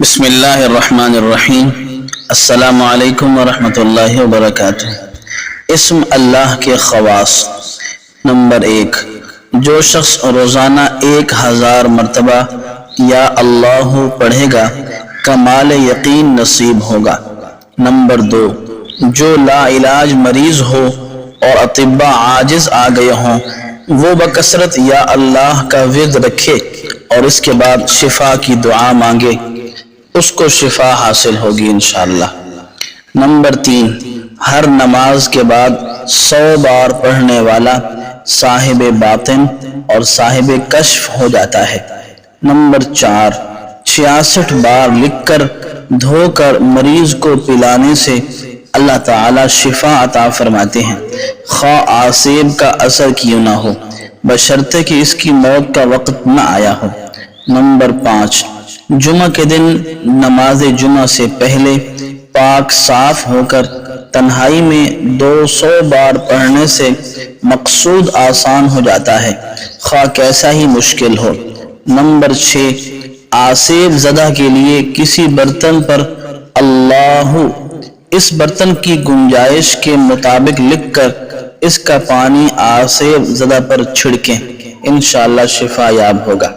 بسم اللہ الرحمن الرحیم۔ السلام علیکم ورحمۃ اللہ وبرکاتہ۔ اسم اللہ کے خواص۔ نمبر 1، جو شخص روزانہ 1000 مرتبہ یا اللہ پڑھے گا کمال یقین نصیب ہوگا۔ نمبر 2، جو لا علاج مریض ہو اور اطباء عاجز آ گئے ہوں وہ بکثرت یا اللہ کا ورد رکھے اور اس کے بعد شفا کی دعا مانگے، اس کو شفا حاصل ہوگی انشاءاللہ۔ نمبر 3، ہر نماز کے بعد 100 بار پڑھنے والا صاحب باطن اور صاحب کشف ہو جاتا ہے۔ نمبر 4، 66 بار لکھ کر دھو کر مریض کو پلانے سے اللہ تعالی شفا عطا فرماتے ہیں، خواہ آسیب کا اثر کیوں نہ ہو، بشرطے کہ اس کی موت کا وقت نہ آیا ہو۔ نمبر 5، جمعہ کے دن نماز جمعہ سے پہلے پاک صاف ہو کر تنہائی میں 200 بار پڑھنے سے مقصود آسان ہو جاتا ہے، خواہ کیسا ہی مشکل ہو۔ نمبر 6، آسیب زدہ کے لیے کسی برتن پر اللہ اس برتن کی گنجائش کے مطابق لکھ کر اس کا پانی آسیب زدہ پر چھڑکیں، انشاءاللہ شفا یاب ہوگا۔